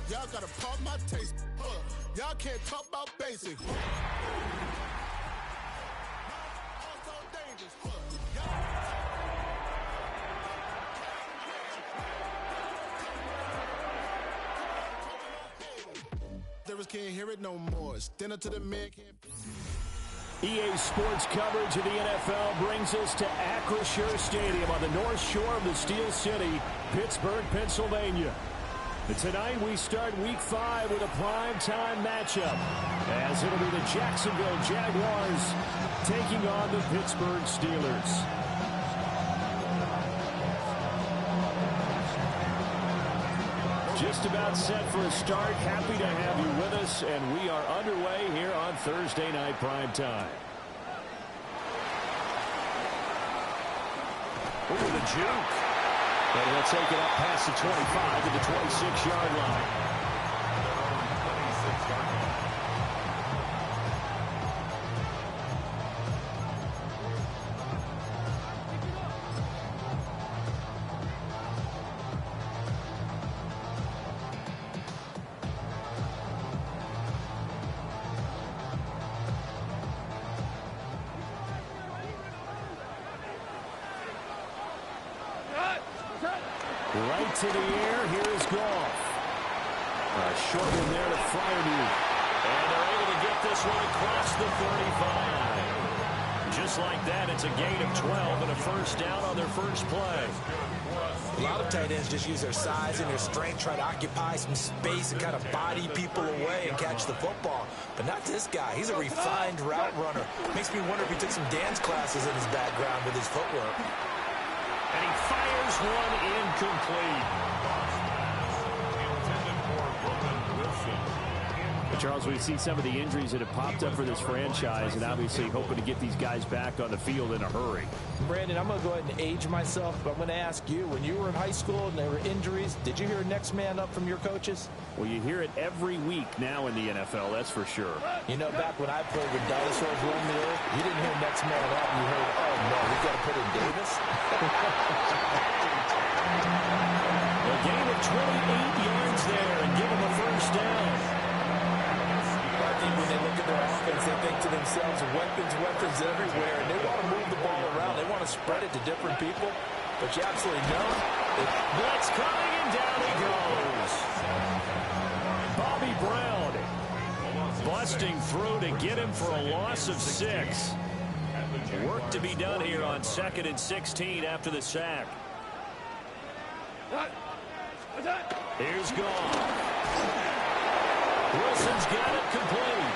Y'all gotta pump my taste. Y'all can't talk about basic. Can't hear it no more. It's dinner to the man. EA Sports coverage of the NFL brings us to Acrisure Stadium on the north shore of the Steel City, Pittsburgh, Pennsylvania. And tonight we start Week 5 with a primetime matchup, as it'll be the Jacksonville Jaguars taking on the Pittsburgh Steelers. Just about set for a start. Happy to have you with us, and we are underway here on Thursday Night Primetime. Over the juke. And he'll take it up past the 25 to the 26-yard line. Right to the air. Here is Goff. A short one there to Freiermuth. And they're able to get this one across the 35. Just like that, it's a gain of 12 and a first down on their first play. A lot of tight ends just use their size and their strength, try to occupy some space and kind of body people away and catch the football. But not this guy. He's a refined route runner. Makes me wonder if he took some dance classes in his background with his footwork. And he fires one incomplete. Charles, we see some of the injuries that have popped up for this franchise, and obviously hoping to get these guys back on the field in a hurry. Brandon, I'm going to go ahead and age myself, but I'm going to ask you, when you were in high school and there were injuries, did you hear next man up from your coaches? Well, you hear it every week now in the NFL, that's for sure. You know, back when I played with dinosaurs roaming the earth, you didn't hear next man up. You heard, oh, no, we got to put in Davis. A gain of 28 yards there and give him a first down. I think when they look at their offense, they think to themselves, weapons everywhere, and they want to move the ball around. They want to spread it to different people, but you absolutely know it. Blitz coming, and down he goes. Bobby Brown busting through to get him for a loss of 6. Work to be done here on 2nd and 16 after the sack. Here's Goff. Wilson's got it complete.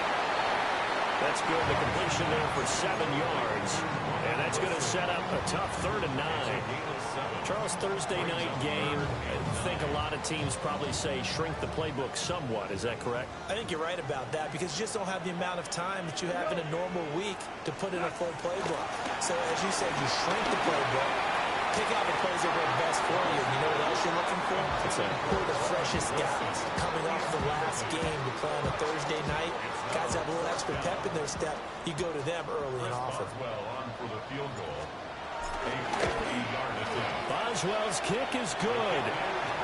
That's good. The completion there for 7 yards. And that's going to set up a tough 3rd and 9. Charles, Thursday night game, I think a lot of teams probably say shrink the playbook somewhat. Is that correct? I think you're right about that because you just don't have the amount of time that you have in a normal week to put in a full playbook. So as you said, you shrink the playbook. Pick out the plays that work best for you. You know what else you're looking for? Who are the freshest guys coming off the last game to play on a Thursday night? Guys have a little extra pep in their step. You go to them early and often. Boswell's kick is good.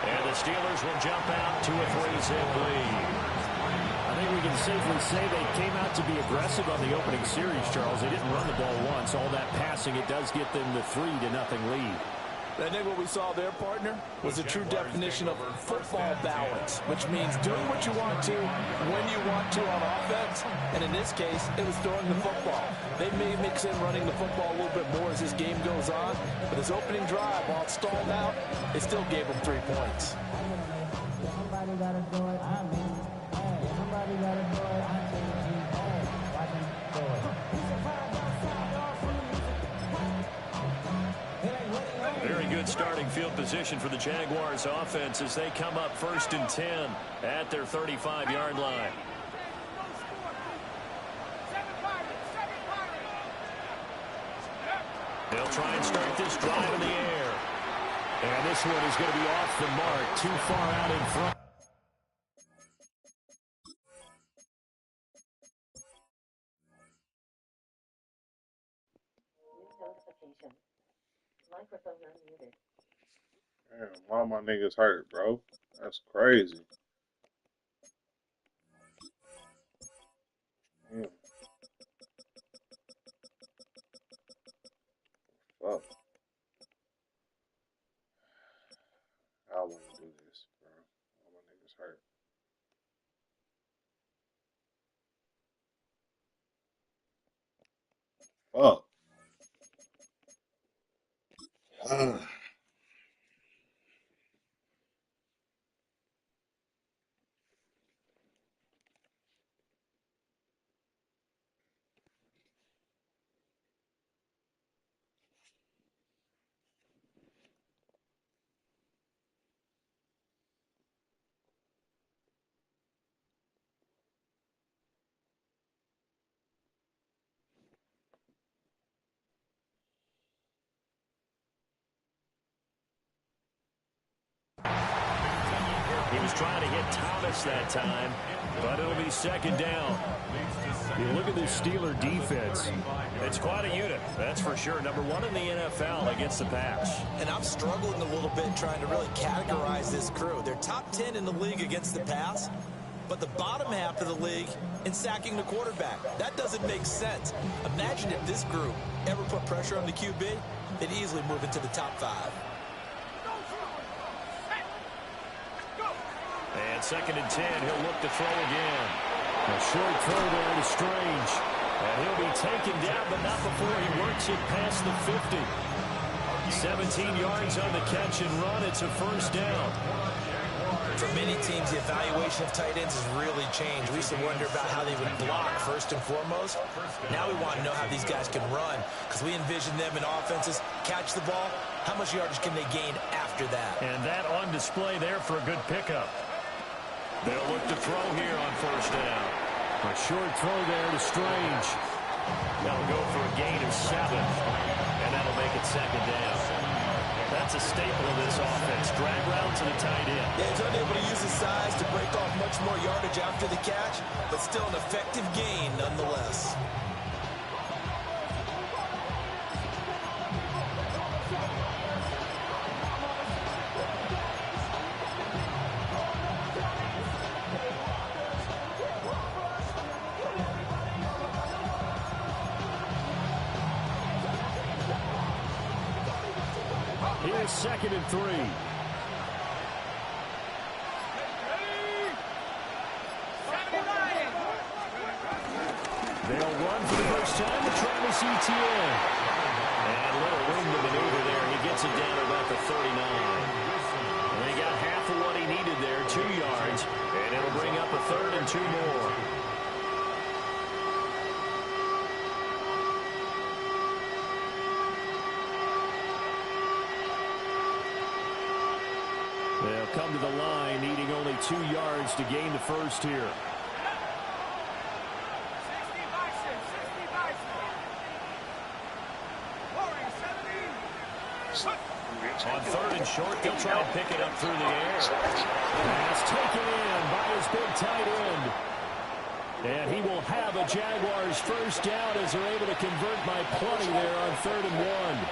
And the Steelers will jump out to a 3-zip lead. I think we can safely say they came out to be aggressive on the opening series, Charles. They didn't run the ball once. All that passing, it does get them the 3-0 lead. I think what we saw there, partner, was a true definition of football balance, which means doing what you want to, when you want to on offense, and in this case, it was throwing the football. They may mix in running the football a little bit more as this game goes on, but his opening drive, while it stalled out, it still gave him 3 points. Somebody gotta do it, I mean, somebody gotta do it, I think, watch him do it. Very good starting field position for the Jaguars offense as they come up 1st and 10 at their 35-yard line. They'll try and start this drive in the air. And this one is going to be off the mark, too far out in front. Microphone unmuted. Damn, why my niggas hurt, bro? That's crazy. Damn. Fuck. I want to do this, bro. Why my niggas hurt. Fuck. He was trying to hit Thomas that time, but it'll be second down. You look at this Steeler defense. It's quite a unit, that's for sure. Number one in the NFL against the pass. And I'm struggling a little bit trying to really categorize this crew. They're top 10 in the league against the pass, but the bottom half of the league in sacking the quarterback. That doesn't make sense. Imagine if this group ever put pressure on the QB, they'd easily move into the top 5. And second and 10, he'll look to throw again. A short throw there to Strange. And he'll be taken down, but not before he works it past the 50. 17 yards on the catch and run. It's a first down. For many teams, the evaluation of tight ends has really changed. We used to wonder about how they would block first and foremost. Now we want to know how these guys can run, because we envision them in offenses catch the ball. How much yardage can they gain after that? And that on display there for a good pickup. They'll look to throw here on first down. A short throw there to Strange. That'll go for a gain of 7. And that'll make it second down. That's a staple of this offense. Drag route to the tight end. Yeah, he's unable to use his size to break off much more yardage after the catch, but still an effective gain nonetheless. Here's second and 3. They'll run for the first time to Travis Etienne. And a little room to maneuver there. He gets it down about the 39. And they got half of what he needed there, 2 yards. And it'll bring up a third and 2 more. They'll come to the line, needing only 2 yards to gain the first here. On third and short, they'll try and pick it up through the air. Pass taken in by his big tight end. And he will have a Jaguars first down as they're able to convert by plenty there on 3rd and 1.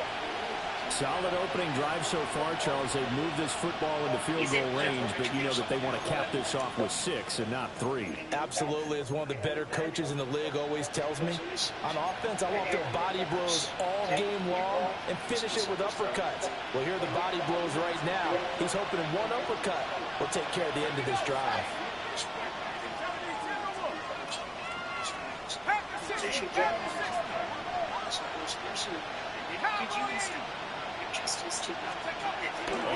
Solid opening drive so far, Charles. They've moved this football into field goal range, but you know that they want to cap this off with 6 and not 3. Absolutely. As one of the better coaches in the league always tells me, on offense, I want to throw body blows all game long and finish it with uppercuts. Well, here are the body blows right now. He's hoping one uppercut will take care of the end of this drive. On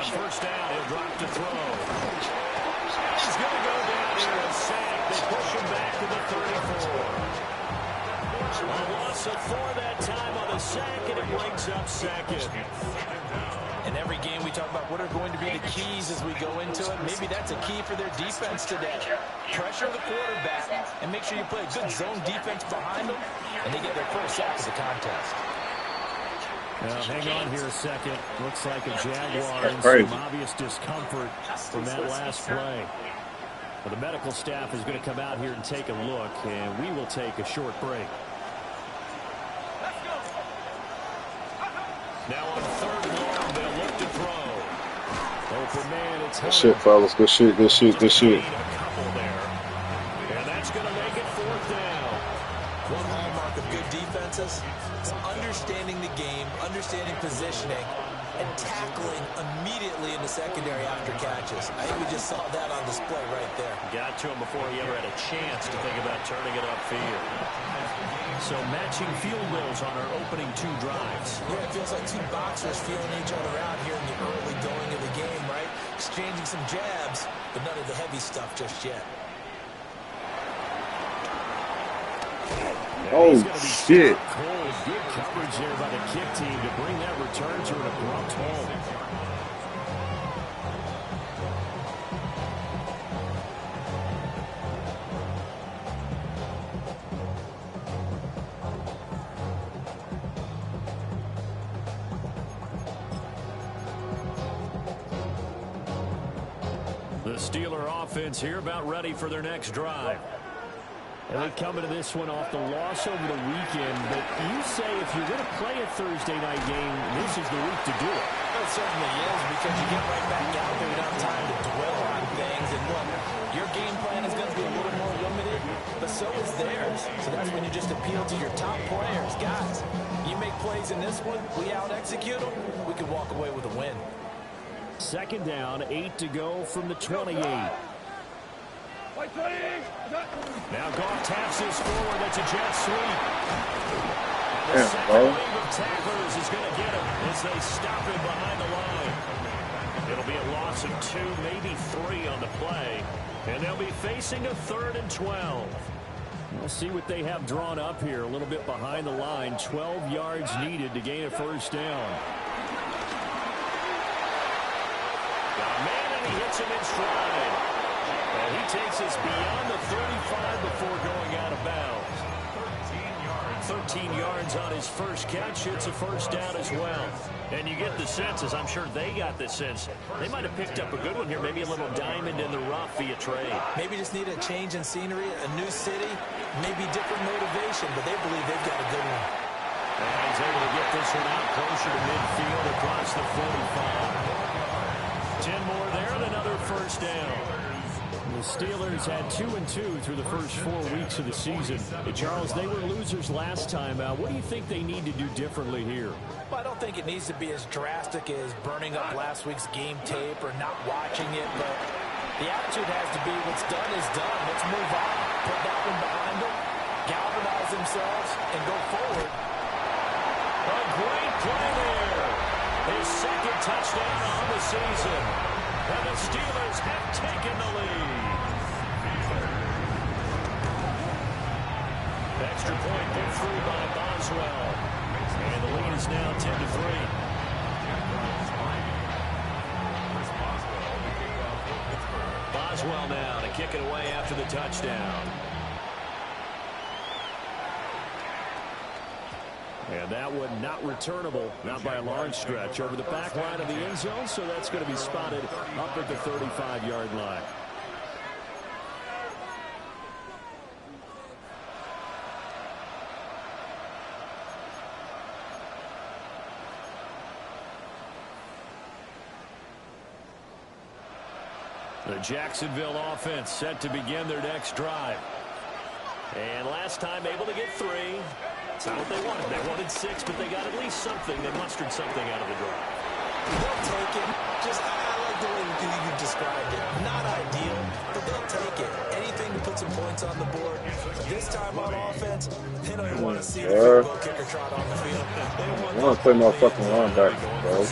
first down, he'll drop to throw. He's going to go down here and sack. They push him back to the 34. A loss of 4 that time on a sack, and it brings up second. In every game we talk about what are going to be the keys as we go into it. Maybe that's a key for their defense today. Pressure the quarterback and make sure you play a good zone defense behind them, and they get their first sack of the contest. Now, hang on here a second. Looks like a Jaguar in crazy. some obvious discomfort from that last play. Well, the medical staff is going to come out here and take a look, and we will take a short break. Now on third and long, they'll look to throw. Open man, it's Good shit, fellas. Good shit, good shit, good shit. A couple there. And that's going to make it fourth down. One hallmark of good defenses is understanding the game, understanding positioning, and tackling immediately in the secondary after catches. I think we just saw that on display right there. Got to him before he ever had a chance to think about turning it upfield. So matching field goals on our opening two drives. Yeah, it feels like two boxers feeling each other out here in the early going of the game, right? Exchanging some jabs, but none of the heavy stuff just yet. Oh, shit. Cold. Good coverage there by the kick team to bring that return to an abrupt halt. The Steeler offense here about ready for their next drive. And they come into this one off the loss over the weekend, but you say if you're going to play a Thursday night game, this is the week to do it. It certainly is, because you get right back out there. You don't have time to dwell on things. And look, your game plan is going to be a little more limited, but so is theirs. So that's when you just appeal to your top players. Guys, you make plays in this one, we out-execute them, we can walk away with a win. Second down, 8 to go from the 28. Now Goff taps this forward. That's a jet sweep. The second wave of tacklers is going to get him as they stop him behind the line. It'll be a loss of 2, maybe 3 on the play. And they'll be facing a 3rd and 12. We'll see what they have drawn up here. A little bit behind the line. 12 yards needed to gain a first down. Got a man, and he hits him in stride. And he takes us beyond the 35 before going out of bounds. 13 yards on his first catch. It's a first down as well. And you get the sense, as I'm sure they got the sense, they might have picked up a good one here, maybe a little diamond in the rough via trade. Maybe just need a change in scenery, a new city, maybe different motivation, but they believe they've got a good one. And he's able to get this one out closer to midfield across the 45. 10 more there and another first down. The Steelers had 2-2 through the first 4 weeks of the season. Charles, they were losers last time out. What do you think they need to do differently here? Well, I don't think it needs to be as drastic as burning up last week's game tape or not watching it, but the attitude has to be what's done is done. Let's move on. Put that one behind them, galvanize themselves, and go forward. A great play there. His second touchdown on the season. And the Steelers have taken the lead. Extra point put through by Boswell. And the lead is now 10-3. Boswell now to kick it away after the touchdown. And that one not returnable, not by a large stretch, over the back line of the end zone, so that's going to be spotted up at the 35-yard line. The Jacksonville offense set to begin their next drive. And last time able to get 3. It's not what they wanted. They wanted 6, but they got at least something. They mustered something out of the drive. They'll take it. Just, I like the way you described it. Not ideal, but they'll take it. Anything to put some points on the board. This time on offense, they don't even want to see the field goal kicker trot on the field. I want to play my fucking linebacker, bro.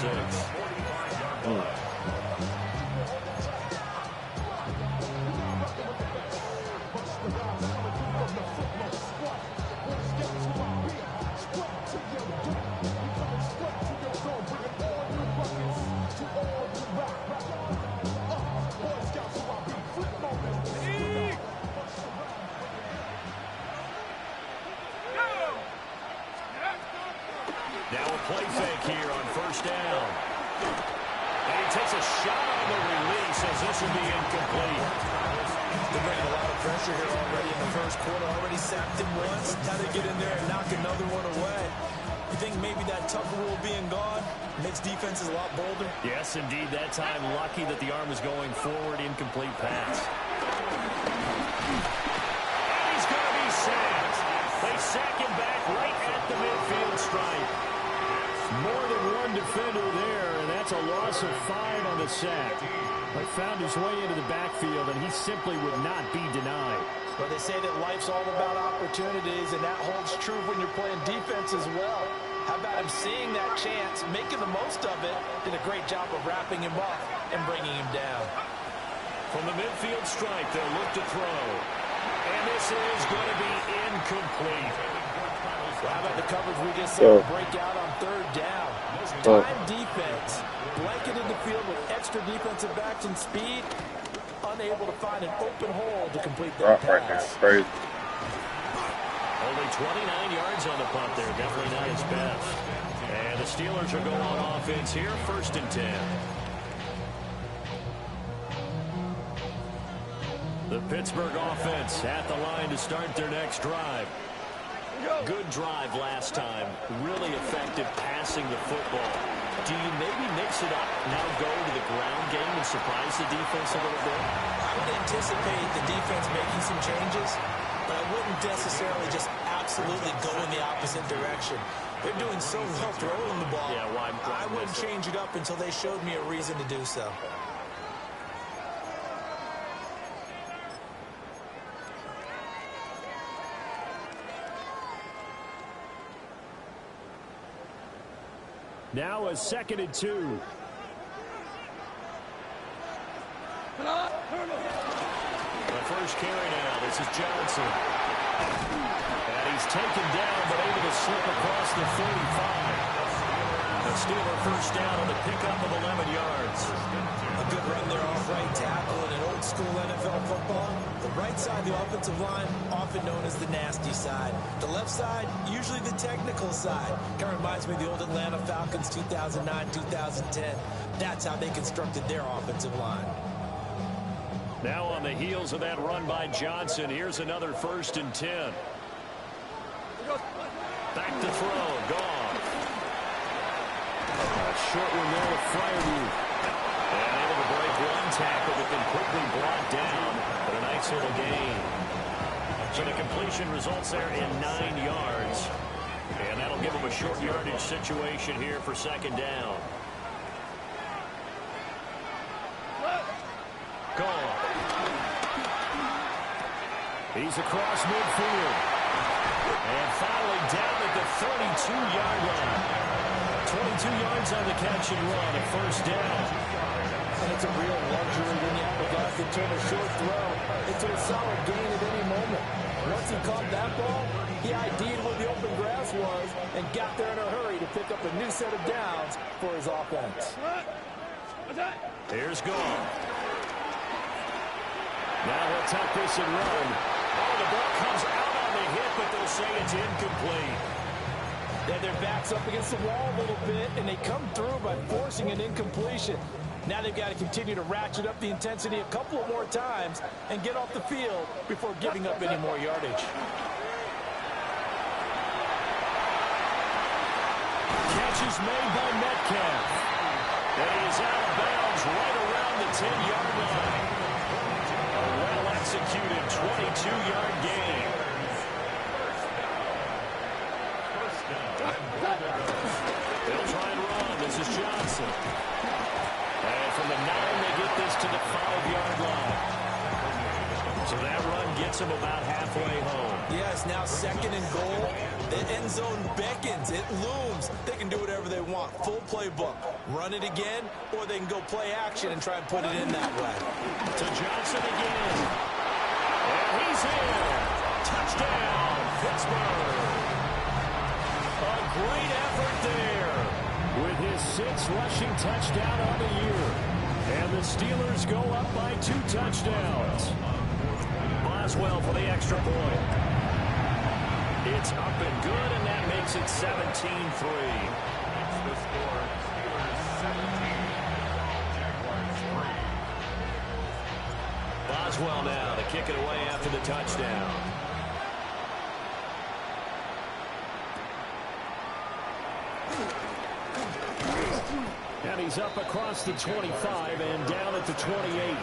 Now a play fake shot on the release as this will be incomplete. They're bringing a lot of pressure here already in the first quarter. Already sacked him once. Now they get in there and knock another one away. You think maybe that Tucker rule being gone makes defenses a lot bolder? Yes, indeed. That time, lucky that the arm was going forward. Incomplete pass. And he's going to be sacked. They sack him back right at the midfield stripe. More than one defender there, and that's a loss of 5 on the sack. But found his way into the backfield, and he simply would not be denied. But they say that life's all about opportunities, and that holds true when you're playing defense as well. How about him seeing that chance, making the most of it, did a great job of wrapping him up and bringing him down. From the midfield stripe, they'll look to throw. And this is going to be incomplete. How about the coverage we just saw break out on third down? Time defense, blanketed the field with extra defensive backs and speed, unable to find an open hole to complete that pass. Right now, crazy. Only 29 yards on the punt there. Definitely not his best. And the Steelers are going on offense here. 1st and 10. The Pittsburgh offense at the line to start their next drive. Good drive last time. Really effective passing the football. Do you maybe mix it up, now go to the ground game and surprise the defense a little bit? I would anticipate the defense making some changes, but I wouldn't necessarily just absolutely go in the opposite direction. They're doing so well throwing the ball. Yeah, why I wouldn't change it up until they showed me a reason to do so. Now a 2nd and 2. The first carry now. This is Johnson. And he's taken down, but able to slip across the 45. The Steeler first down on the pickup of 11 yards. A good run there off right tackle in an old school NFL football. The right side of the offensive line, often known as the nasty side. The left side, usually the technical side. Kind of reminds me of the old Atlanta Falcons 2009-2010. That's how they constructed their offensive line. Now on the heels of that run by Johnson, here's another 1st and 10. Back to throw, gone. Short one there with Fryermuth. And able to break one tackle, but then quickly brought down. But a nice little gain. So the completion results there in 9 yards. And that'll give them a short yardage situation here for 2nd down. Gone. He's across midfield. And finally down at the 32-yard line. 22 yards on the catch and run, a 1st down. And it's a real luxury when you have a guy who can turn a short throw into a solid gain at any moment. Once he caught that ball, he ID'd where the open grass was and got there in a hurry to pick up a new set of downs for his offense. Here's Gone. Now he'll tuck this and run. Oh, the ball comes out on the hit, but they'll say it's incomplete. They have their backs up against the wall a little bit, and they come through by forcing an incompletion. Now they've got to continue to ratchet up the intensity a couple of more times and get off the field before giving up any more yardage. Catch is made by Metcalf. And he is out of bounds right around the 10-yard line. A well-executed 22-yard gain. They'll try and run. This is Johnson. And from the 9, they get this to the 5-yard line. So that run gets them about halfway home. Yes, now 2nd and goal. The end zone beckons. It looms. They can do whatever they want. Full playbook. Run it again, or they can go play action and try and put it in that way. To Johnson again. And he's in. Touchdown, Pittsburgh. A great effort there with his 6th rushing touchdown on the year. And the Steelers go up by 2 touchdowns. Boswell for the extra point. It's up and good, and that makes it 17-3. Boswell now to kick it away after the touchdown. And he's up across the 25 and down at the 28.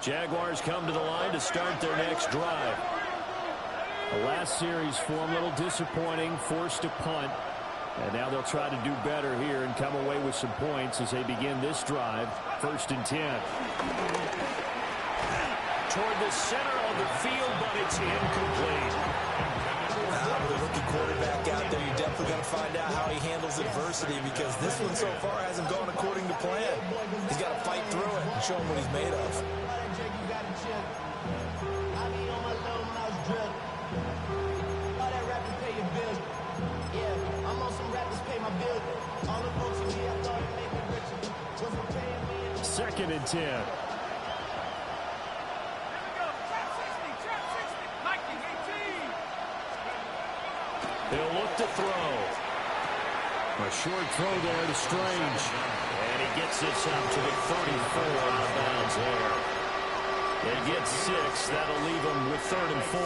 Jaguars come to the line to start their next drive. The last series for them, a little disappointing, forced a punt. And now they'll try to do better here and come away with some points as they begin this drive. 1st and 10. Toward the center of the field, but it's incomplete. With a rookie quarterback out there, you're definitely going to find out how he handles adversity, because this one so far hasn't gone according to plan. He's got to fight through it and show him what he's made of. Second and 10. He'll look to throw. A short throw there to Strange. And he gets this up to the 34 out of bounds there. They get 6. That'll leave them with 3rd and 4.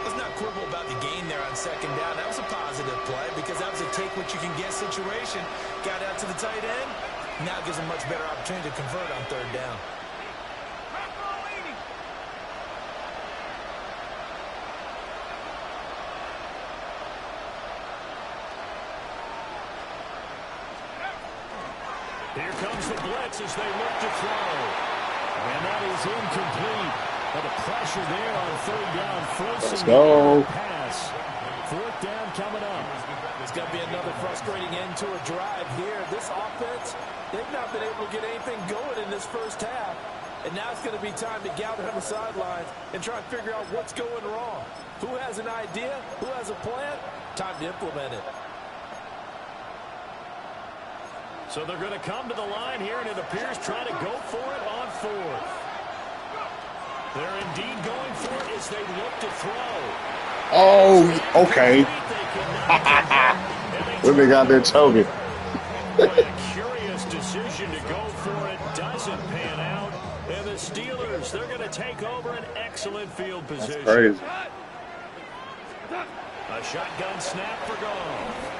Let's not quibble about the gain there on 2nd down. That was a positive play because that was a take-what-you-can-get situation. Got out to the tight end. Now gives him much better opportunity to convert on 3rd down. Here comes the blitz as they look to throw. And that is incomplete. But the pressure there on 3rd down, forcing the pass. 4th down coming up. It's going to be another frustrating end to a drive here. This offense, they've not been able to get anything going in this first half. And now it's going to be time to gather on the sidelines and try and figure out what's going wrong. Who has an idea? Who has a plan? Time to implement it. So they're going to come to the line here, and it appears trying to go for it on 4th. They're indeed going for it as they look to throw. Oh, okay. What they got there, Toby? Boy, a curious decision to go for it doesn't pan out. And the Steelers, they're going to take over an excellent field position. That's crazy. A shotgun snap for Goff.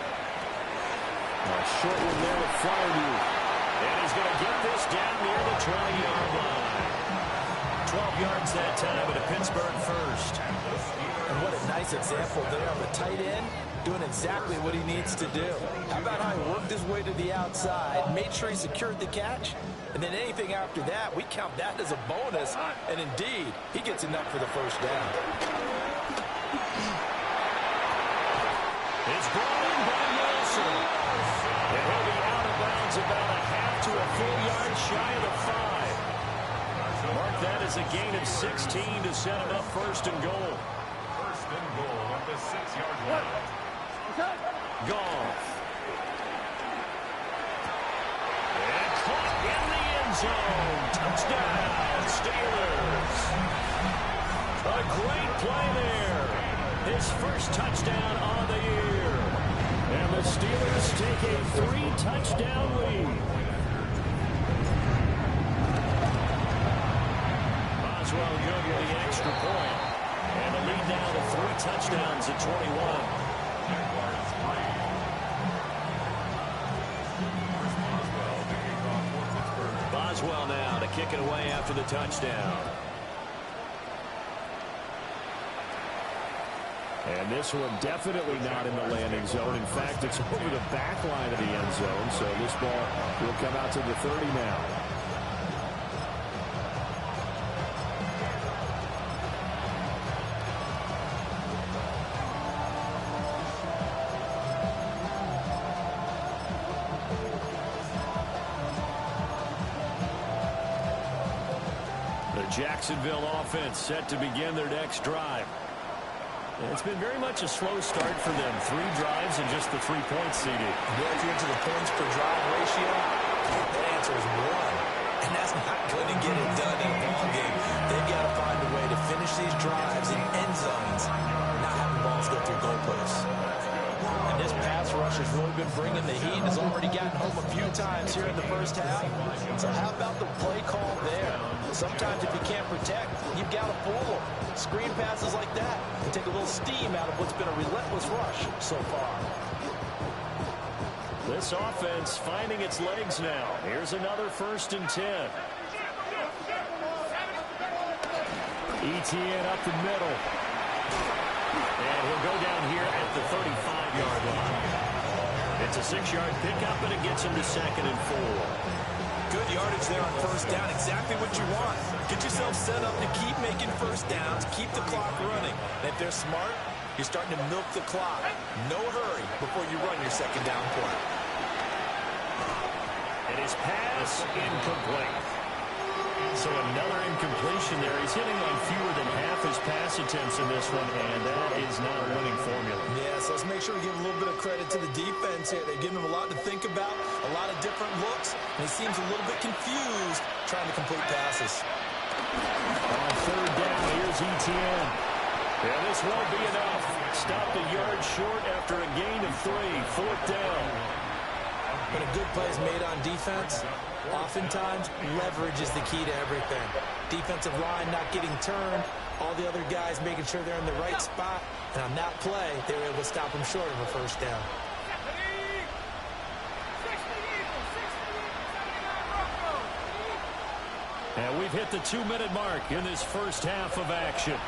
A short one there with Fryermuth. And he's going to get this down near the 20-yard line. 12 yards that time at a Pittsburgh first. And what a nice example there of a tight end doing exactly what he needs to do. How about how he worked his way to the outside, made sure he secured the catch, and then anything after that, we count that as a bonus. And indeed, he gets enough for the 1st down. It's brought in by Wilson. And he'll be out of bounds about a half to a full yard shy of the 5. Mark that as a gain of 16 to set him up 1st and goal. 1st and goal at the 6-yard line. Goff. And caught in the end zone. Touchdown, Steelers. A great play there. His 1st touchdown on the year. And the Steelers take a 3-touchdown lead. Boswell good with the extra point. And the lead now to 3 touchdowns at 21. Boswell now to kick it away after the touchdown. And this one definitely not in the landing zone. In fact, it's over the back line of the end zone. So this ball will come out to the 30 now. The Jacksonville offense set to begin their next drive. It's been very much a slow start for them. 3 drives and just the 3 points seeded. Yeah, if you're into the points per drive ratio, the answer is 1. And that's not going to get it done in a ball game. They've got to find a way to finish these drives in end zones, not having balls go through goalposts. And this pass rush has really been bringing the heat. Has already gotten home a few times here in the first half. So how about the play call there? Sometimes if you can't protect, you've got to fool them. Screen passes like that can take a little steam out of what's been a relentless rush so far. This offense finding its legs now. Here's another 1st and 10. Etienne up the middle. And he'll go down here at the 35-yard line. It's a 6-yard pickup, and it gets him to 2nd and 4. Good yardage there on 1st down. Exactly what you want. Get yourself set up to keep making 1st downs, keep the clock running. And if they're smart, you're starting to milk the clock. No hurry before you run your 2nd down play. And his pass incomplete. So another incompletion there. He's hitting on fewer than half his pass attempts in this one, and that is not a winning formula. Yeah, so let's make sure we give a little bit of credit to the defense here. They've given him a lot to think about, a lot of different looks, and he seems a little bit confused trying to complete passes. On 3rd down, here's Etienne. Yeah, this won't be enough. Stopped a yard short after a gain of 3. 4th down. When a good play is made on defense, oftentimes leverage is the key to everything. Defensive line not getting turned, all the other guys making sure they're in the right spot, and on that play, they were able to stop him short of a 1st down. And we've hit the 2-minute mark in this first half of action.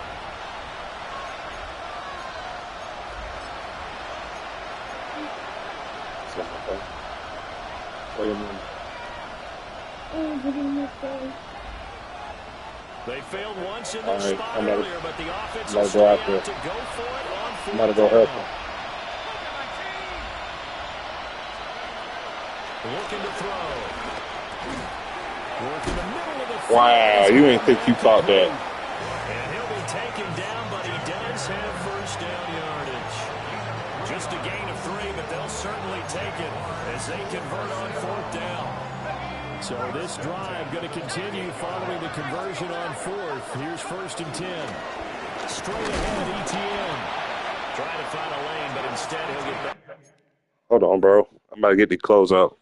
They failed once in their spot earlier, but the offense will stay out to go for it on 4th down. I'm going to go help him. Looking to throw. Work in the middle of the field. Wow, you didn't think you caught that. And he'll be taken down, but he does have 1st down yardage. Just a gain of 3, but they'll certainly take it as they convert on 4th down. So this drive going to continue following the conversion on 4th. Here's 1st and 10. Straight ahead, Etienne. Trying to find a lane, but instead he'll get back. Hold on, bro. I'm about to get the close out.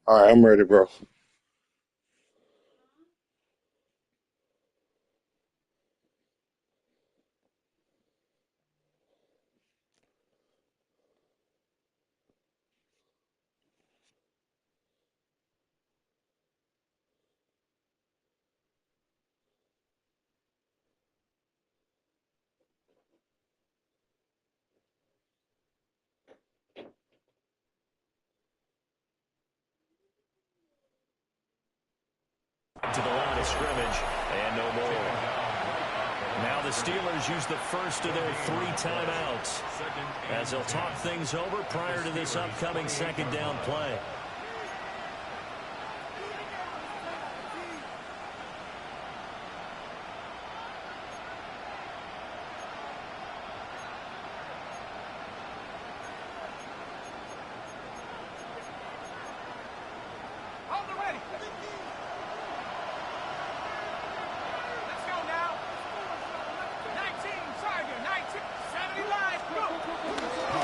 All right, I'm ready, bro. of scrimmage and no more. Now the Steelers use the first of their 3 timeouts as they'll talk things over prior to this upcoming second down play.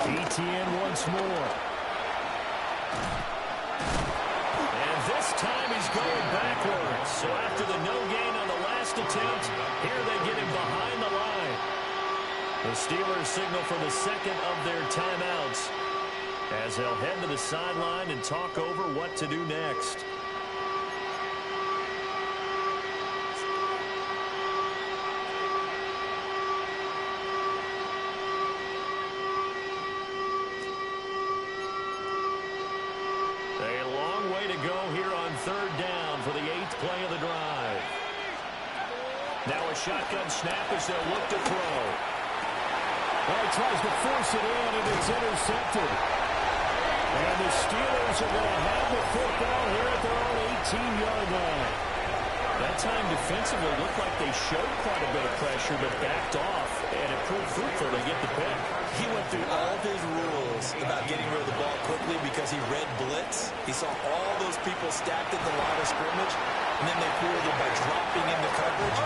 ETN once more. And this time he's going backwards. So after the no gain on the last attempt, here they get him behind the line. The Steelers signal for the second of their timeouts as they'll head to the sideline and talk over what to do next. Third down for the 8th play of the drive. Now a shotgun snap as they'll look to throw. Well, he tries to force it in, and it's intercepted. And the Steelers are going to have the football here at their own 18-yard line. That time defensively looked like they showed quite a bit of pressure, but backed off, and it proved fruitful to get the pick. He went through all of his rules about getting rid of the ball quickly because he read blitz. He saw all those people stacked in the line of scrimmage, and then they fooled him by dropping into coverage.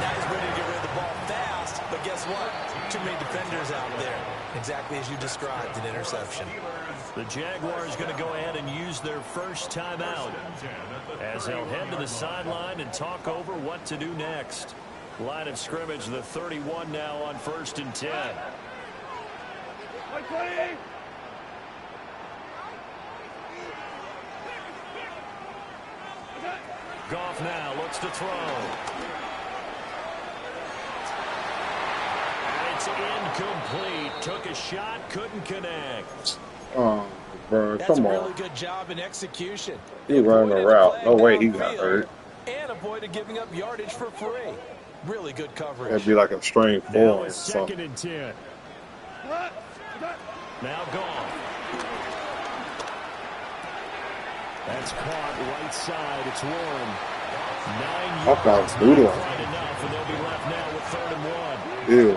Now he's ready to get rid of the ball fast, but guess what? Too many defenders out there. Exactly as you described, an interception. The Jaguars going to go ahead and use their first timeout as they'll head to the sideline and talk over what to do next. Line of scrimmage, the 31 now on 1st and 10. Goff now looks to throw. And it's incomplete. Took a shot, couldn't connect. Oh, bro, That's come a on. really good job in execution. He running a route. No way he got hurt. And avoided giving up yardage for free. Really good coverage. That'd be like a string Now form or it's 2nd something. and 10. Now Goff. That's caught right side. It's Warren. 9 yards. Hawkeyes doodling. Quite enough, and they'll be left now with 3rd and 1. Ew.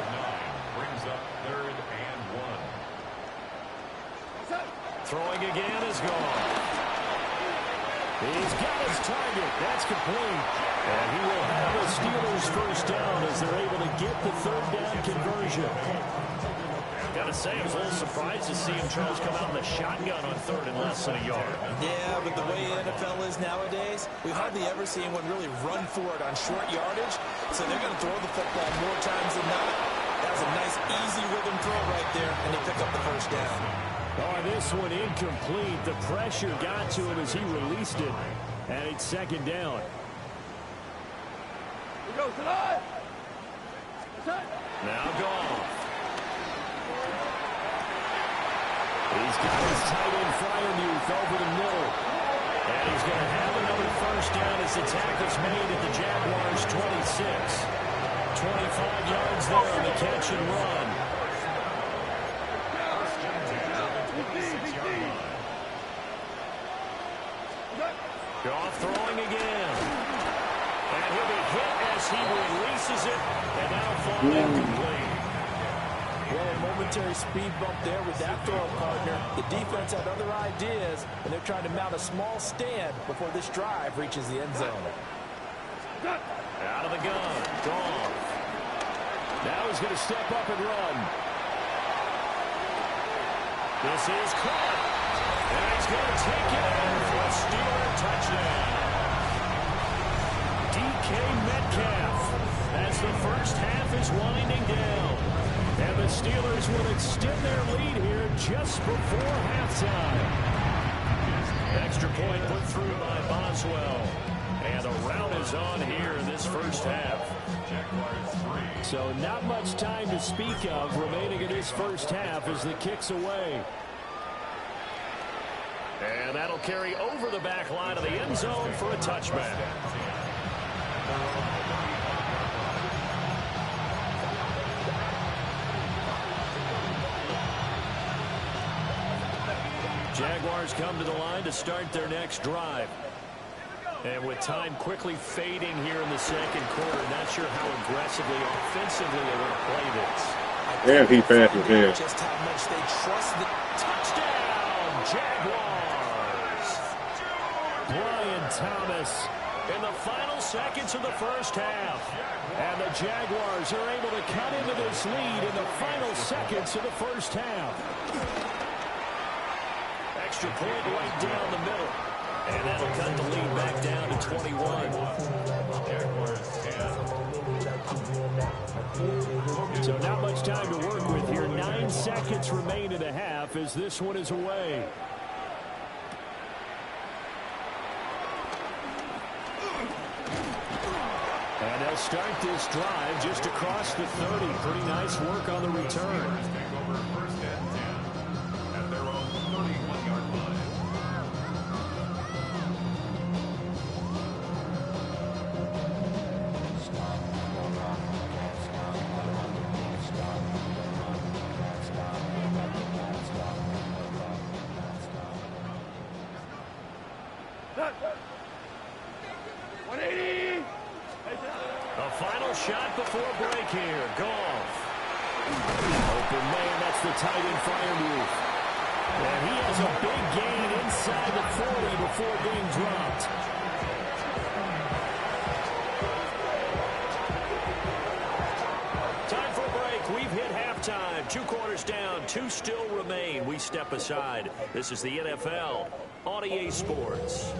Brings up 3rd and 1. Throwing again is gone. He's got his target. That's complete. And he will have the Steelers first down as they're able to get the 3rd down conversion. Gotta say, I was a little surprised to see him try to come out in the shotgun on 3rd and less than a yard. Yeah, but the way NFL is nowadays, we hardly ever see anyone really run for it on short yardage. So they're going to throw the football more times than not. That was a nice, easy rhythm throw right there, and they pick up the first down. Oh, this one incomplete. The pressure got to him as he released it. And it's 2nd down. Now Goff. He's got his tight end Fryermuth over the middle. And he's going to have another first down as the tackle's made at the Jaguars' 26. 25 yards there on the catch and run. Goff throwing again. And he'll be hit as he releases it. And that'll fall incomplete. Well, a momentary speed bump there with that throw partner. The defense had other ideas, and they're trying to mount a small stand before this drive reaches the end zone. Out of the gun. Goff. Now he's going to step up and run. This is caught. And he's going to take it in for a Steeler touchdown. DK Metcalf as the first half is winding down. And the Steelers will extend their lead here just before halftime. Extra point put through by Boswell. And the rout is on here in this first half. So not much time to speak of remaining in this first half as the kick's away. And that'll carry over the back line of the end zone for a touchback. Jaguars come to the line to start their next drive. And with time quickly fading here in the second quarter, not sure how aggressively, offensively they want to play this. Damn, he fast as hell. Just how much they trust the Touchdown, Jaguars! Brian Thomas in the final seconds of the first half. And the Jaguars are able to cut into this lead in the final seconds of the first half. Extra point right down the middle. And that'll cut the lead back down to 21. So not much time to work with here. 9 seconds remain in the half as this one is away. And they'll start this drive just across the 30. Pretty nice work on the return. Shot before break here. Goff. Open man, that's the tight end fire move. And he has a big gain inside the 40 before being dropped. Time for a break. We've hit halftime. 2 quarters down. 2 still remain. We step aside. This is the NFL on EA Sports.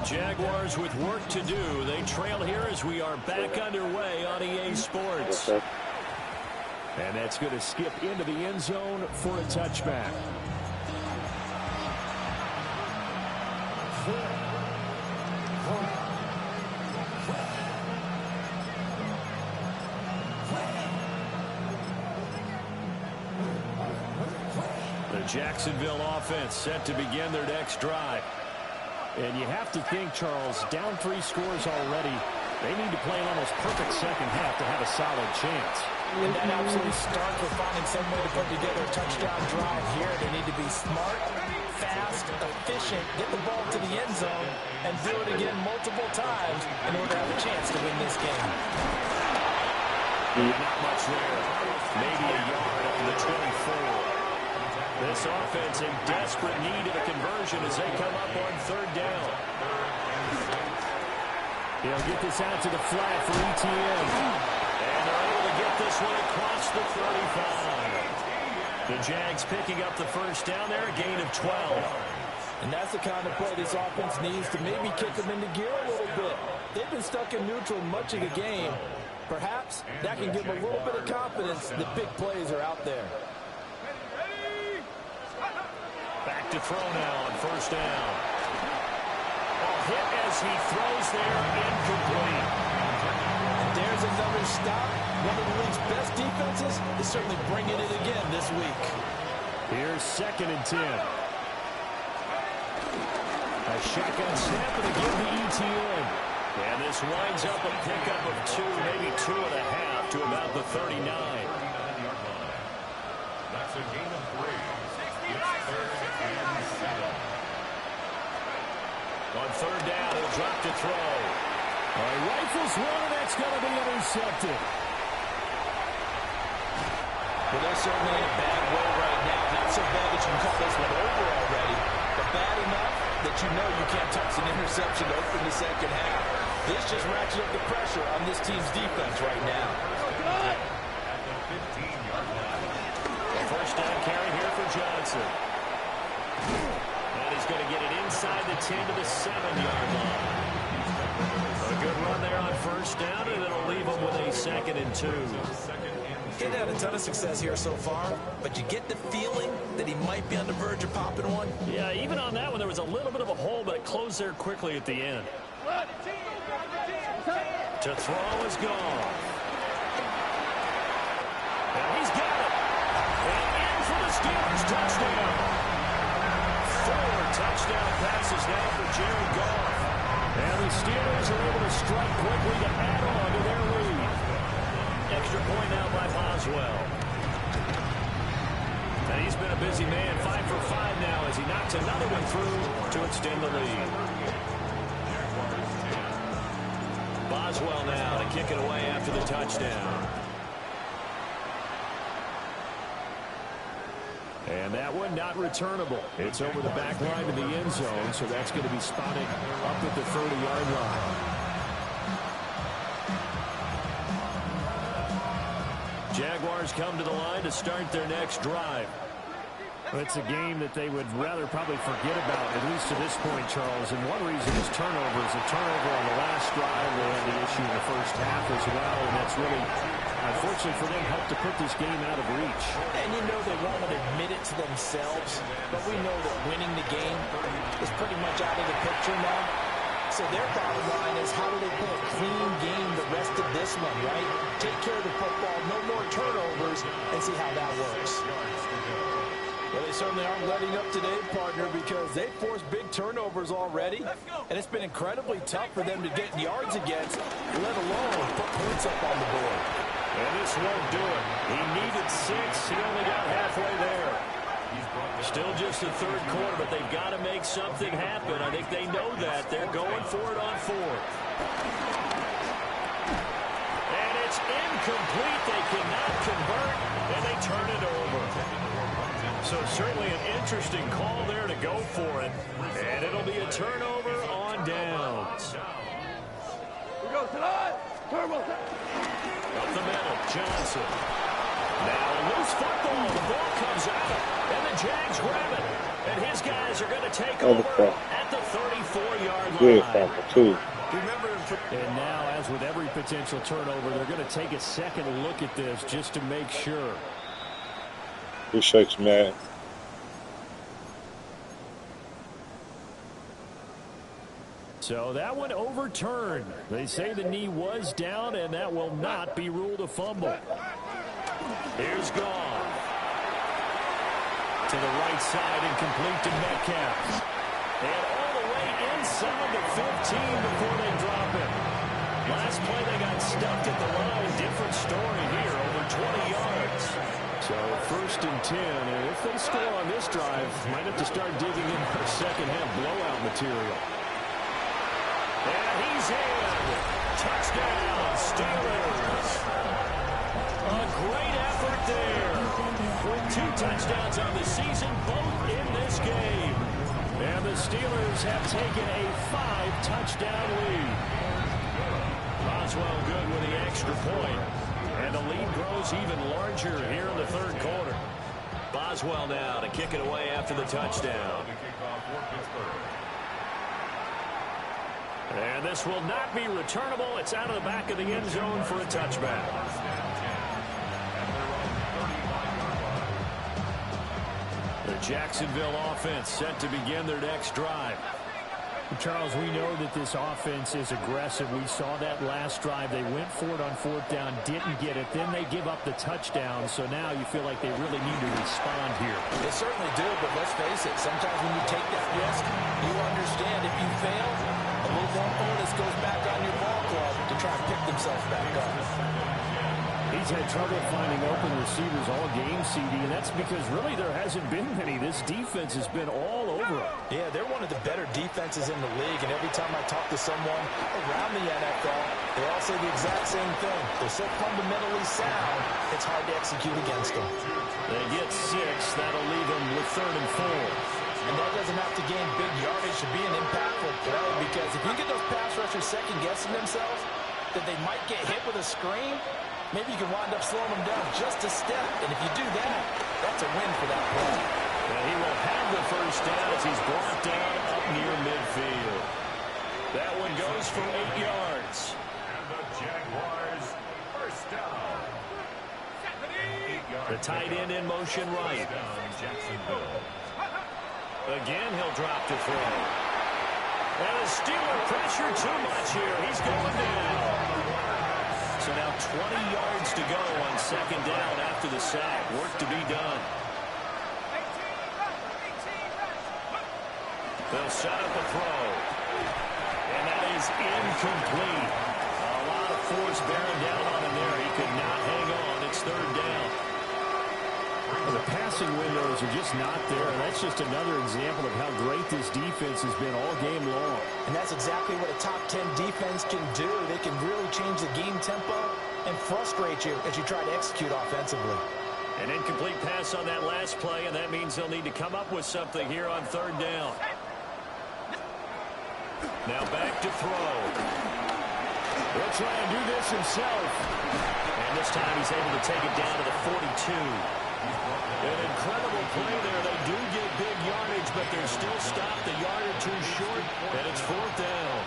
Jaguars with work to do. They trail here as we are back underway on EA Sports. And that's going to skip into the end zone for a touchback. The Jacksonville offense set to begin their next drive. And you have to think, Charles, down 3 scores already, they need to play an almost perfect second half to have a solid chance. And that absolutely starts with finding some way to put together a touchdown drive here. They need to be smart, fast, efficient, get the ball to the end zone, and do it again multiple times in order to have a chance to win this game. Not much there. Maybe a yard up to the 24. This offense in desperate need of a conversion as they come up on 3rd down. He'll get this out to the flat for ETN. And they're able to get this one across the 35. The Jags picking up the first down there, a gain of 12. And that's the kind of play this offense needs to maybe kick them into gear a little bit. They've been stuck in neutral much of the game. Perhaps that can give them a little bit of confidence that big plays are out there. Back to throw now on 1st down. Ball hit as he throws there, incomplete. And there's another stop. One of the league's best defenses is certainly bringing it again this week. Here's 2nd and 10. A shotgun snap and again to ETN. And this winds up a pickup of 2, maybe 2.5 to about the 39. That's a gain of 3. On 3rd down, he'll drop to throw. All right, rifles one, and that's going to be intercepted. Well, they're certainly in a bad way right now. Not so bad that you can call this one over already, but bad enough that you know you can't touch an interception to open the second half. This just ratchets up the pressure on this team's defense right now. At the 15-yard line. The first down carry here for Johnson. And he's going to get it inside the 10 to the 7-yard line. A good run there on 1st down, and it'll leave him with a 2nd and 2. He's had a ton of success here so far, but you get the feeling that he might be on the verge of popping one. Yeah, even on that one, there was a little bit of a hole, but it closed there quickly at the end. To throw is gone. touchdown. 4 touchdown passes now for Jared Goff. And the Steelers are able to strike quickly to add on to their lead. Extra point now by Boswell. And he's been a busy man, 5 for 5 now as he knocks another one through to extend the lead. Boswell now to kick it away after the touchdown. And that one not returnable. It's over the back line of the end zone, so that's going to be spotted up at the 30-yard line. Jaguars come to the line to start their next drive. Well, it's a game that they would rather probably forget about, at least to this point, Charles. And one reason is turnovers. A turnover on the last drive. They had the issue in the first half as well, and that's really, unfortunately for them, helped to put this game out of reach. And you know they won't admit it to themselves, but we know that winning the game is pretty much out of the picture now. So their bottom line is, how do they play a clean game the rest of this one, right? Take care of the football, no more turnovers, and see how that works. Well, they certainly aren't letting up today, partner, because they've forced big turnovers already, and it's been incredibly tough for them to get yards against, let alone put points up on the board. And this won't do it. He needed 6. He only got halfway there. Still just the third quarter, but they've got to make something happen. I think they know that. They're going for it on 4th. And it's incomplete. They cannot convert, and they turn it over. So certainly an interesting call there to go for it. And it'll be a turnover on downs. We go tonight. Turbo. Up the middle, Johnson. Now a loose football. The ball comes out, and the Jags grab it. And his guys are going to take over at the 34-yard line. And now, as with every potential turnover, they're going to take a second look at this just to make sure. He shakes mad. So that one overturned. They say the knee was down, and that will not be ruled a fumble. Here's Goff. To the right side and complete to Metcalf. And all the way inside the 15 before they drop it. Last play they got stuffed at the line. Different story here, over 20 yards. So 1st and 10, and if they score on this drive, might have to start digging in for second half blowout material. And he's in. Touchdown, Steelers. A great effort there. With 2 touchdowns on the season, both in this game. And the Steelers have taken a 5-touchdown lead. Boswell good with the extra point. And the lead grows even larger here in the third quarter. Boswell now to kick it away after the touchdown. And this will not be returnable. It's out of the back of the end zone for a touchback. The Jacksonville offense set to begin their next drive. Charles, we know that this offense is aggressive. We saw that last drive. They went for it on 4th down, didn't get it. Then they give up the touchdown. So now you feel like they really need to respond here. They certainly do, but let's face it. Sometimes when you take that risk, you understand if you fail, a little more onus goes back on your ball club to try and pick themselves back up. He's had trouble finding open receivers all game, CD, and that's because really there hasn't been many. This defense has been all over him. Yeah, they're one of the better defenses in the league, and every time I talk to someone around the NFL, they all say the exact same thing. They're so fundamentally sound, it's hard to execute against them. They get 6. That'll leave them with 3rd and 4. And that doesn't have to gain big yardage to be an impactful play, because if you get those pass rushers second-guessing themselves, that they might get hit with a screen, maybe you can wind up slowing them down just a step. And if you do that, that's a win for that play. And he will have the first down as he's brought down up near midfield. That one goes for 8 yards. And the Jaguars first down. The tight end in motion right. Jacksonville. Again, he'll drop to throw. And the Steeler pressure too much here. He's going down. So now 20 yards to go on 2nd down after the sack. Work to be done. They'll set up a throw. And that is incomplete. A lot of force bearing down on him there. He could not hang on. It's third down. Well, the passing windows are just not there. And that's just another example of how great this defense has been all game long. And that's exactly what a top 10 defense can do. They can really change the game tempo and frustrate you as you try to execute offensively. An incomplete pass on that last play, and that means they'll need to come up with something here on third down. Now back to throw. He'll try and do this himself. And this time he's able to take it down to the 42. An incredible play there. They do get big yardage, but they're still stopped a yard or two short, and it's fourth down.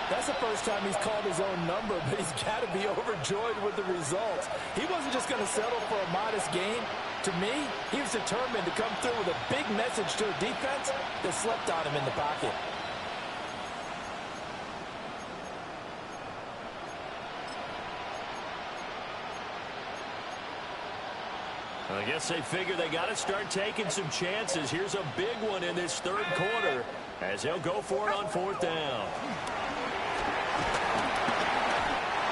That's the first time he's called his own number, but he's got to be overjoyed with the results. He wasn't just going to settle for a modest gain. To me, he was determined to come through with a big message to a defense that slept on him in the pocket. I guess they figure they got to start taking some chances. Here's a big one in this third quarter as they'll go for it on fourth down.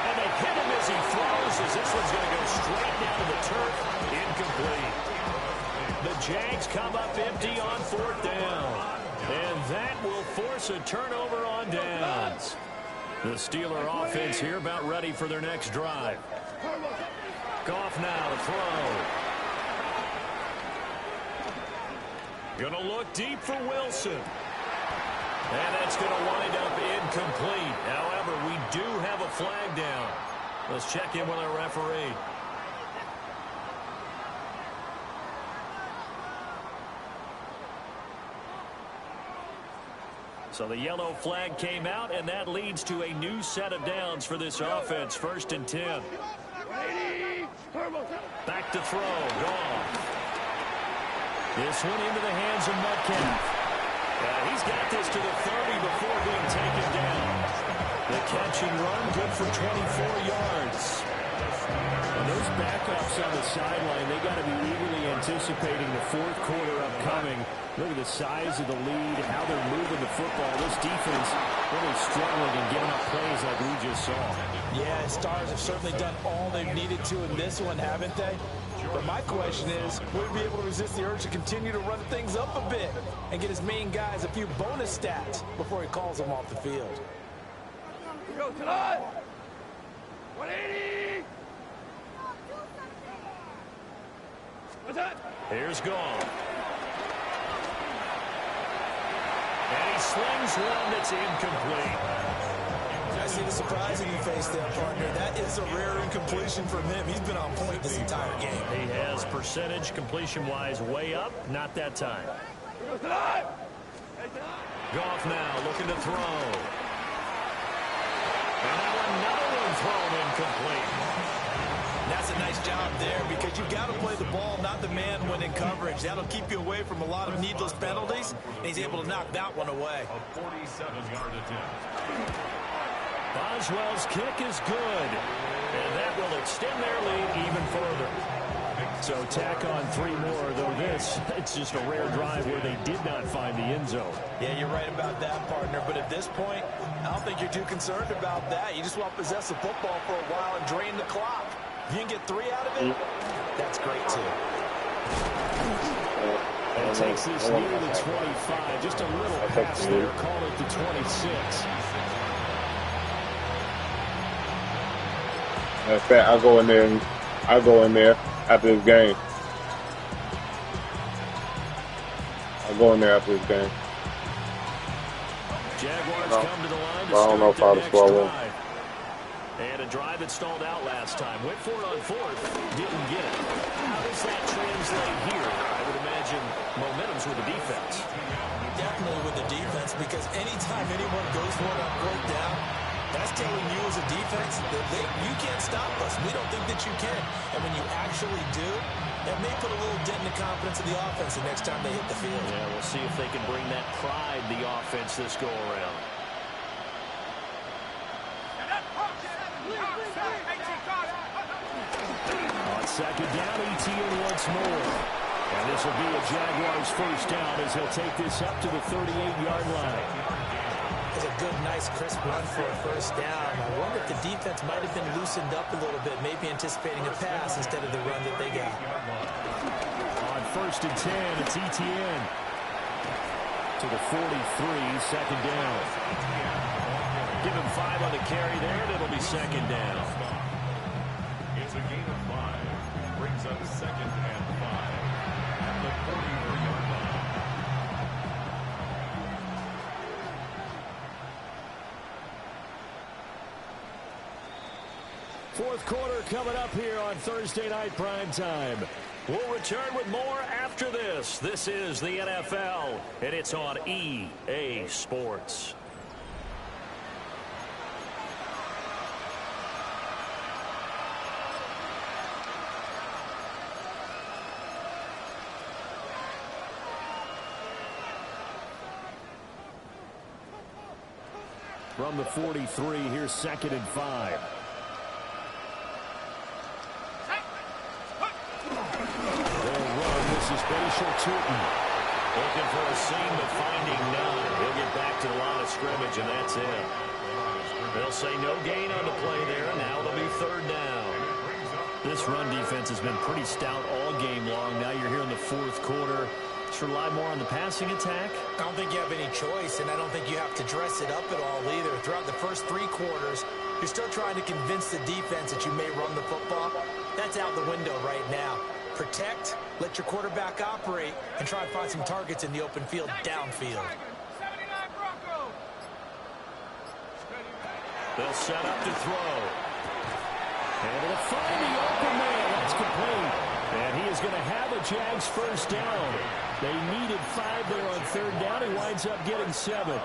And they hit him as he throws, as this one's going to go straight down to the turf. Incomplete. The Jags come up empty on fourth down. And that will force a turnover on downs. The Steeler offense here about ready for their next drive. Goff now to throw. Going to look deep for Wilson. And that's going to wind up incomplete. However, we do have a flag down. Let's check in with our referee. So the yellow flag came out, and that leads to a new set of downs for this offense. 1st and 10. Back to throw. Goff. This one into the hands of Metcalf. He's got this to the 30 before being taken down. The catch and run, good for 24 yards. And those backups on the sideline, they got to be eagerly anticipating the fourth quarter upcoming. Look at the size of the lead, how they're moving the football. This defense really struggling and giving up plays like we just saw. Yeah, Stars have certainly done all they've needed to in this one, haven't they? But my question is, will he be able to resist the urge to continue to run things up a bit and get his main guys a few bonus stats before he calls them off the field? Go, Todd! 180! What's that? Here's Goff. And he slings one that's incomplete. I see the surprise in your face there, partner. That is a rare incompletion from him. He's been on point this entire game. He has percentage completion-wise way up. Not that time. Goff now looking to throw. And now another one thrown incomplete. That's a nice job there because you've got to play the ball, not the man when in coverage. That'll keep you away from a lot of needless penalties, and he's able to knock that one away. A 47-yard attempt. Boswell's kick is good, and that will extend their lead even further. So tack on 3 more, though this, it's just a rare drive where they did not find the end zone. Yeah, you're right about that, partner, but at this point, I don't think you're too concerned about that. You just want to possess the football for a while and drain the clock. If you can get 3 out of it, that's great, too. And takes this near the 25, just a little pass there, call it the 26. In fact, I'll go in there after this game. Jaguars come to the line to I don't know if I'll start their score next drive. And a drive that stalled out last time. Went for it on 4th, didn't get it. How does that translate here? I would imagine momentum's with the defense. Definitely with the defense, because anytime anyone goes for it on 4th down, that's telling you as a defense that you can't stop us. We don't think that you can. And when you actually do, that may put a little dent in the confidence of the offense the next time they hit the field. Yeah, we'll see if they can bring that pride the offense this go around. On 2nd down, ETN once more. And this will be a Jaguars first down as he'll take this up to the 38-yard line. It's a good, nice, crisp run for a first down. I wonder if the defense might have been loosened up a little bit, maybe anticipating a pass instead of the run that they got. On 1st and 10, it's Etienne to the 43, second down. Give him 5 on the carry there, and it'll be second down. It's a gain of 5. Brings up 2nd and 5 at the 43-yard line. Fourth quarter coming up here on Thursday Night Primetime. We'll return with more after this. This is the NFL, and it's on EA Sports. From the 43, here's 2nd and 5. This is Bashir Tootin. Looking for a seam, but finding none. He'll get back to the line of scrimmage, and that's it. They'll say no gain on the play there. Now it'll be 3rd down. This run defense has been pretty stout all game long. Now you're here in the 4th quarter. Just rely more on the passing attack. I don't think you have any choice, and I don't think you have to dress it up at all either. Throughout the first 3 quarters, you're still trying to convince the defense that you may run the football. That's out the window right now. Protect, let your quarterback operate, and try and find some targets in the open field downfield. They'll set up to throw. And it'll find the open man. That's complete. And he is going to have a Jags first down. They needed 5 there on 3rd down. He winds up getting 7.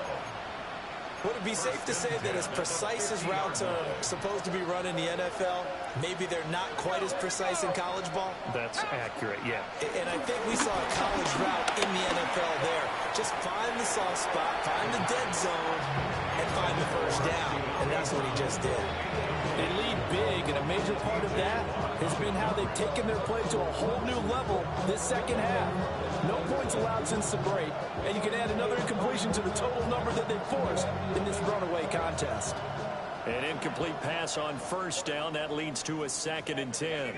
Would it be safe to say that as precise as routes are supposed to be run in the NFL, maybe they're not quite as precise in college ball? That's accurate, yeah. And I think we saw a college route in the NFL there. Just find the soft spot, find the dead zone, and find the first down. And that's what he just did. They lead big, and a major part of that has been how they've taken their play to a whole new level this second half. No points allowed since the break, and you can add another incompletion to the total number that they forced in this runaway contest. An incomplete pass on first down. That leads to a 2nd and 10.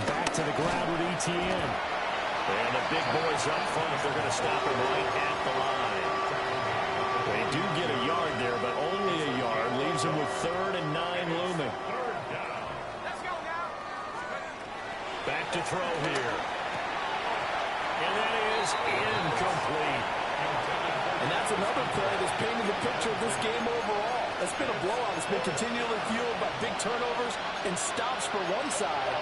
Back to the ground with Etienne. And the big boys up front, they're going to stop him right at the line. They do get a yard there, but only a yard. Leaves him with 3rd and 9 looming. Back to throw here. And that is incomplete. And that's another play that's painted the picture of this game overall. It's been a blowout. It's been continually fueled by big turnovers and stops for one side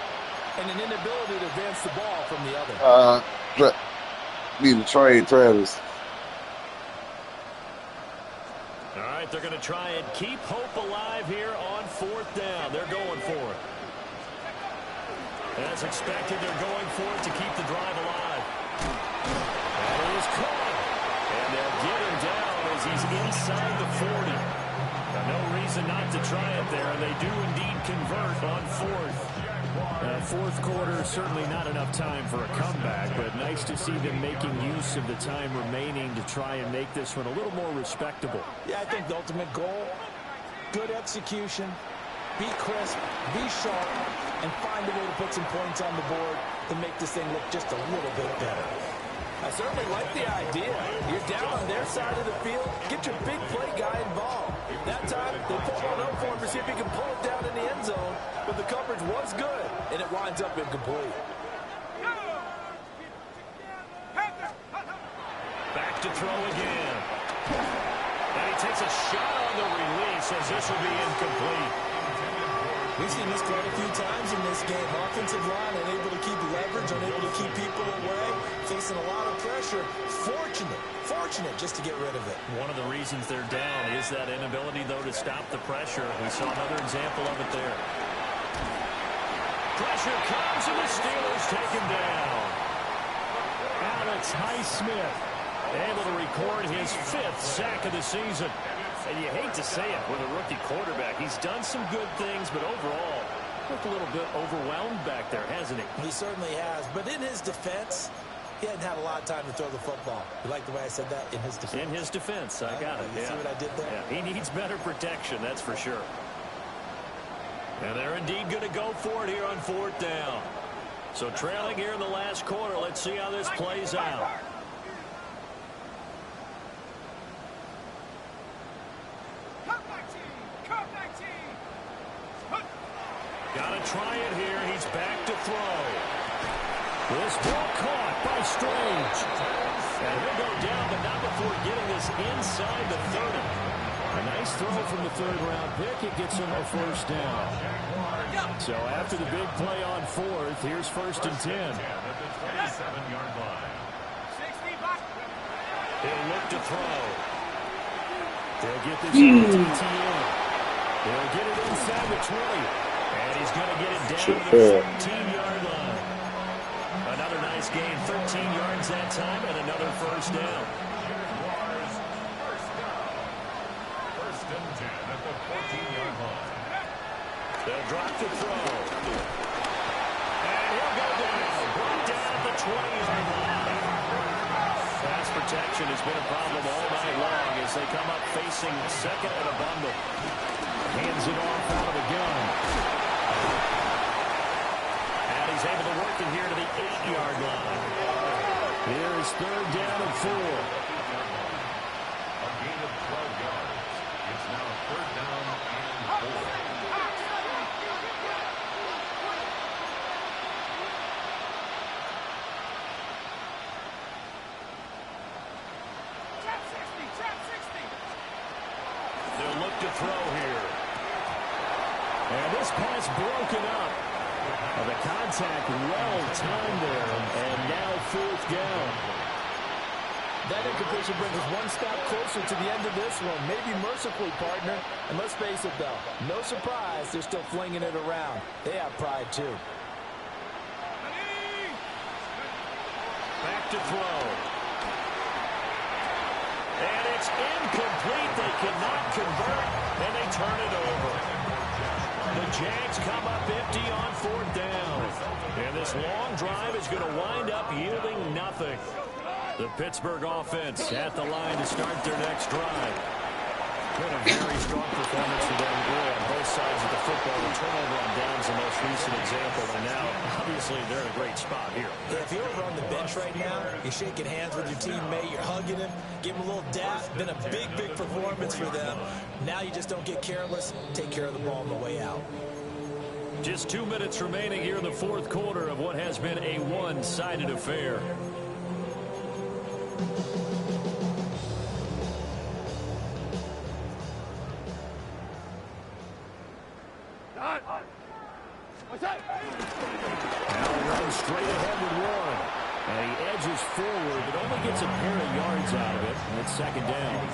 and an inability to advance the ball from the other. Need to trade Travis. All right, they're going to try and keep hope alive here on 4th down. They're going for it. As expected, they're going for it to keep the drive alive. That is caught. And they'll get him down as he's inside the 40. Now, no reason not to try it there, and they do indeed convert on 4th. 4th quarter, certainly not enough time for a comeback, but nice to see them making use of the time remaining to try and make this one a little more respectable. Yeah, I think the ultimate goal, good execution, be crisp, be sharp, and find a way to put some points on the board to make this thing look just a little bit better. I certainly like the idea. You're down on their side of the field. Get your big play guy involved. That time, they pull one up for him to see if he can pull it down in the end zone. But the coverage was good, and it winds up incomplete. Back to throw again. And he takes a shot on the release as this will be incomplete. We've seen this quite a few times in this game. Offensive line unable to keep leverage, unable to keep people away, facing a lot of pressure. Fortunate just to get rid of it. One of the reasons they're down is that inability, though, to stop the pressure. We saw another example of it there. Pressure comes, and the Steelers take him down. Alex Highsmith able to record his 5th sack of the season. And you hate to say it with a rookie quarterback. He's done some good things, but overall, looked a little bit overwhelmed back there, hasn't he? He certainly has. But in his defense, he hadn't had a lot of time to throw the football. You like the way I said that? In his defense. In his defense, I got it. You see what I did there? Yeah, he needs better protection, that's for sure. And they're indeed going to go for it here on 4th down. So trailing here in the last quarter. Let's see how this plays out. Got to try it here. He's back to throw. This ball caught by Strange. And he'll go down, but not before getting this inside the 30. A nice throw from the 3rd-round pick. It gets him a 1st down. So after the big play on 4th, here's 1st and 10. He'll look to throw. They'll get this TTN. They'll get it inside the 20. And he's going to get it down to the 17-yard line. Another nice gain, 13 yards that time, and another 1st down. First and 10 at the 14-yard line. They'll drop the throw. And he'll go down. Brought down at the 20-yard line. Pass protection has been a problem all night long as they come up facing 2nd and a bundle. Hands it off out of the gun. And he's able to work it here to the 8-yard line. Here is 3rd down and 4. A gain of 12 yards. It's now 3rd down and 4. They'll look to throw here. And this pass broken up. The contact well timed there. And now 4th down. That incompletion brings us one step closer to the end of this one. Maybe mercifully, partner. And let's face it, though. No surprise, they're still flinging it around. They have pride, too. Back to throw. And it's incomplete. They cannot convert, and they turn it over. The Jags come up empty on 4th down. And this long drive is going to wind up yielding nothing. The Pittsburgh offense at the line to start their next drive. Been a very strong performance for them really on both sides of the football. The turnover on downs the most recent example. And now, obviously, they're in a great spot here. Yeah, if you're over on the bench right now, you're shaking hands with your teammate, you're hugging him, give him a little dap. Been a big, big performance for them. Now you just don't get careless. Take care of the ball on the way out. Just 2 minutes remaining here in the 4th quarter of what has been a one-sided affair. Now runs straight ahead with Warren. And he edges forward, but only gets a pair of yards out of it. And it's 2nd down.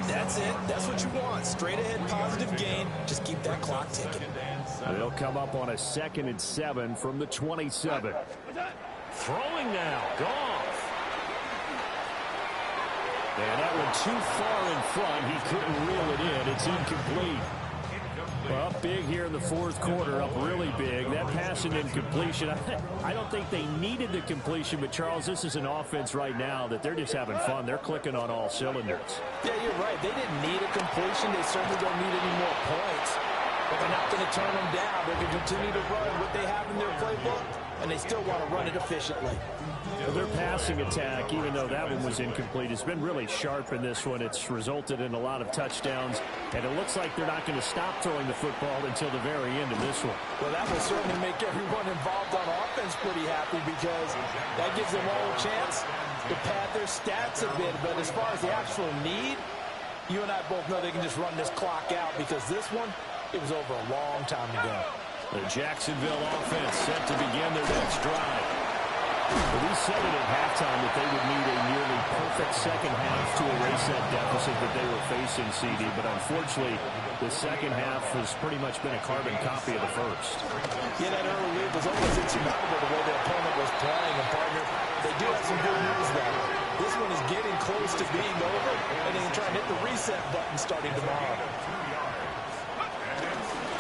That's it. That's what you want. Straight ahead, positive gain. Just keep that clock ticking. They'll come up on a 2nd and 7 from the 27. Throwing now. Goff. And that one too far in front. He couldn't reel it in. It's incomplete. Up big here in the 4th quarter, up really big. That pass and incompletion, I don't think they needed the completion, but Charles, this is an offense right now that they're just having fun. They're clicking on all cylinders. Yeah, you're right. They didn't need a completion. They certainly don't need any more points. But they're not going to turn them down. They're going to continue to run what they have in their playbook, and they still want to run it efficiently. Well, their passing attack, even though that one was incomplete, has been really sharp in this one. It's resulted in a lot of touchdowns, and it looks like they're not going to stop throwing the football until the very end of this one. Well, that will certainly make everyone involved on offense pretty happy because that gives them all a chance to pad their stats a bit. But as far as the actual need, you and I both know they can just run this clock out because this one, it was over a long time ago. The Jacksonville offense set to begin their next drive. Well, we said it at halftime that they would need a nearly perfect second half to erase that deficit that they were facing, CD. But unfortunately, the second half has pretty much been a carbon copy of the first. Yeah, that early lead was almost insurmountable the way their opponent was playing. And, partner, they do have some good news, though. This one is getting close to being over, and they can try and hit the reset button starting tomorrow.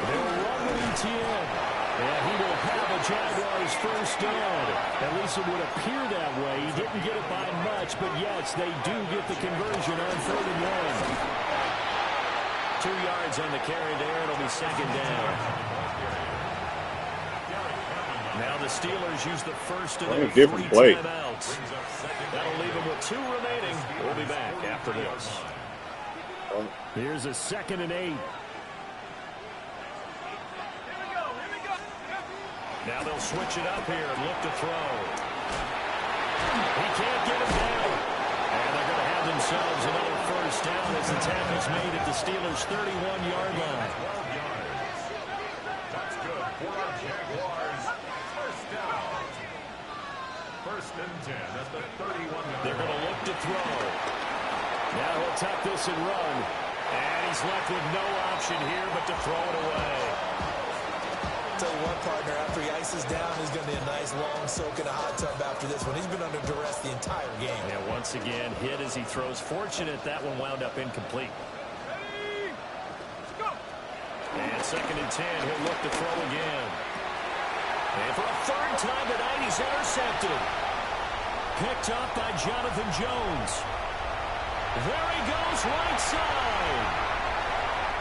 They'll run with him Etienne. And he will have a Jaguars first down. At least it would appear that way. He didn't get it by much, but yes, they do get the conversion on 3rd and 1. 2 yards on the carry there. It'll be second down. Now the Steelers use the first of their 3 timeouts. That'll leave them with 2 remaining. We'll be back after this. Here's a 2nd and 8. Now they'll switch it up here and look to throw. He can't get him down. And they're going to have themselves another first down as the tackle's made at the Steelers' 31-yard line. That's good for our Jaguars. First down. 1st and 10 at the 31-yard. They're going to look to throw. Now he'll tuck this and run. And he's left with no option here but to throw it away. Tell you what, partner, after he ices down, he's going to be a nice long soak in a hot tub after this one. He's been under duress the entire game. Yeah, once again, hit as he throws. Fortunate that one wound up incomplete. And 2nd and 10, he'll look to throw again. And for a 3rd time tonight, he's intercepted. Picked up by Jonathan Jones. There he goes, right side.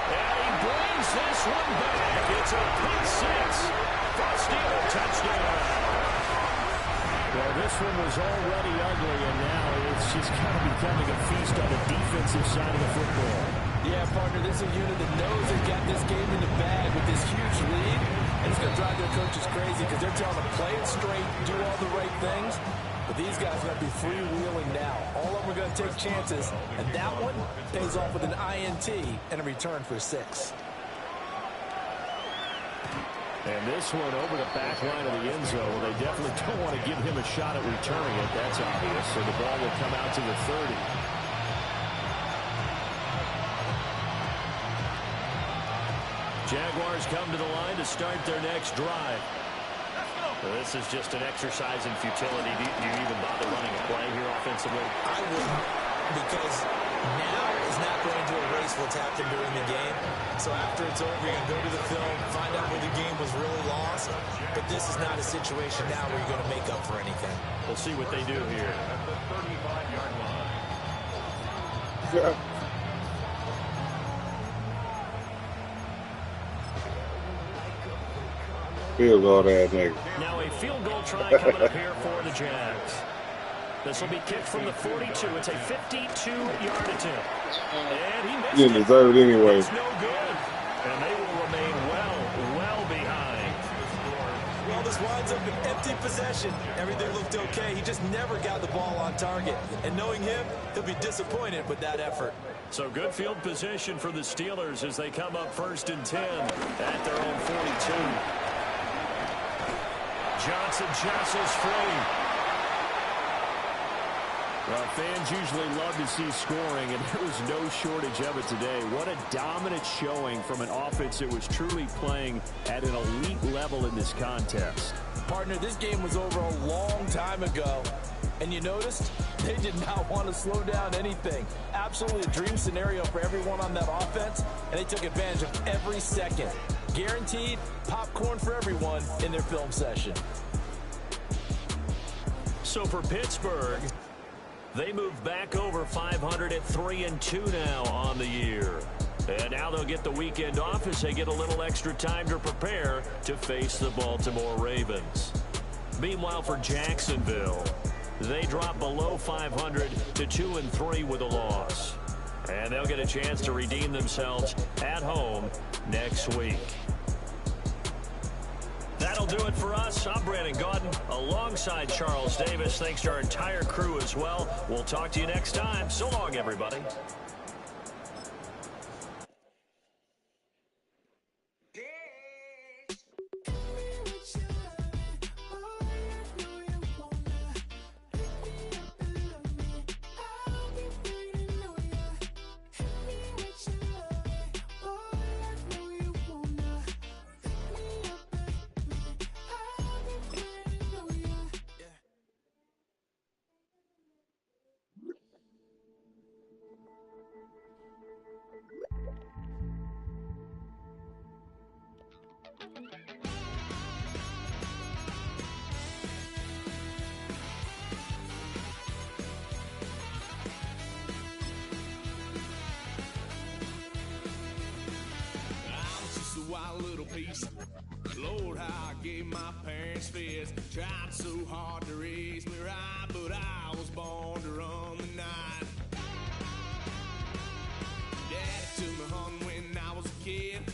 And he brings this one back. It's a pick 6 for a Steeler touchdown. Well, this one was already ugly, and now it's just kind of becoming a feast on the defensive side of the football. Yeah, partner, this is a unit that knows they've got this game in the bag with this huge lead, and it's going to drive their coaches crazy because they're telling them to play it straight, do all the right things. But these guys are going to be freewheeling now. All of them are going to take chances, and that one pays off with an INT and a return for 6. And this one over the back line of the end zone. Well, they definitely don't want to give him a shot at returning it. That's obvious. So the ball will come out to the 30. Jaguars come to the line to start their next drive. This is just an exercise in futility. Do you even bother running a play here offensively? I wouldn't, because now is not going to erase what's happened during the game. So after it's over, you're going to go to the film, find out where the game was really lost. But this is not a situation now where you're going to make up for anything. We'll see what they do here. At the 35-yard line. Yeah. Field goal that nigga. Now a field goal try coming up here for the Jags. This will be kicked from the 42. It's a 52-yard attempt. And he missed You didn't deserve it anyway. It's no good. And they will remain well behind. Well, this winds up an empty possession. Everything looked okay. He just never got the ball on target. And knowing him, he'll be disappointed with that effort. So good field position for the Steelers as they come up 1st and 10 at their own 42. Johnson jostles free. Well, fans usually love to see scoring, and there was no shortage of it today. What a dominant showing from an offense that was truly playing at an elite level in this contest. Partner, this game was over a long time ago. And you noticed they did not want to slow down anything. Absolutely a dream scenario for everyone on that offense, and they took advantage of every second. Guaranteed popcorn for everyone in their film session. So for Pittsburgh, they move back over 500 at 3-2 now on the year. And now they'll get the weekend off as they get a little extra time to prepare to face the Baltimore Ravens. Meanwhile, for Jacksonville, they drop below 500 to 2-3 with a loss. And they'll get a chance to redeem themselves at home next week. That'll do it for us. I'm Brandon Gaudin alongside Charles Davis. Thanks to our entire crew as well. We'll talk to you next time. So long, everybody. gave my parents fits. Tried so hard to raise me right, but I was born to run the night. Daddy took me home when I was a kid.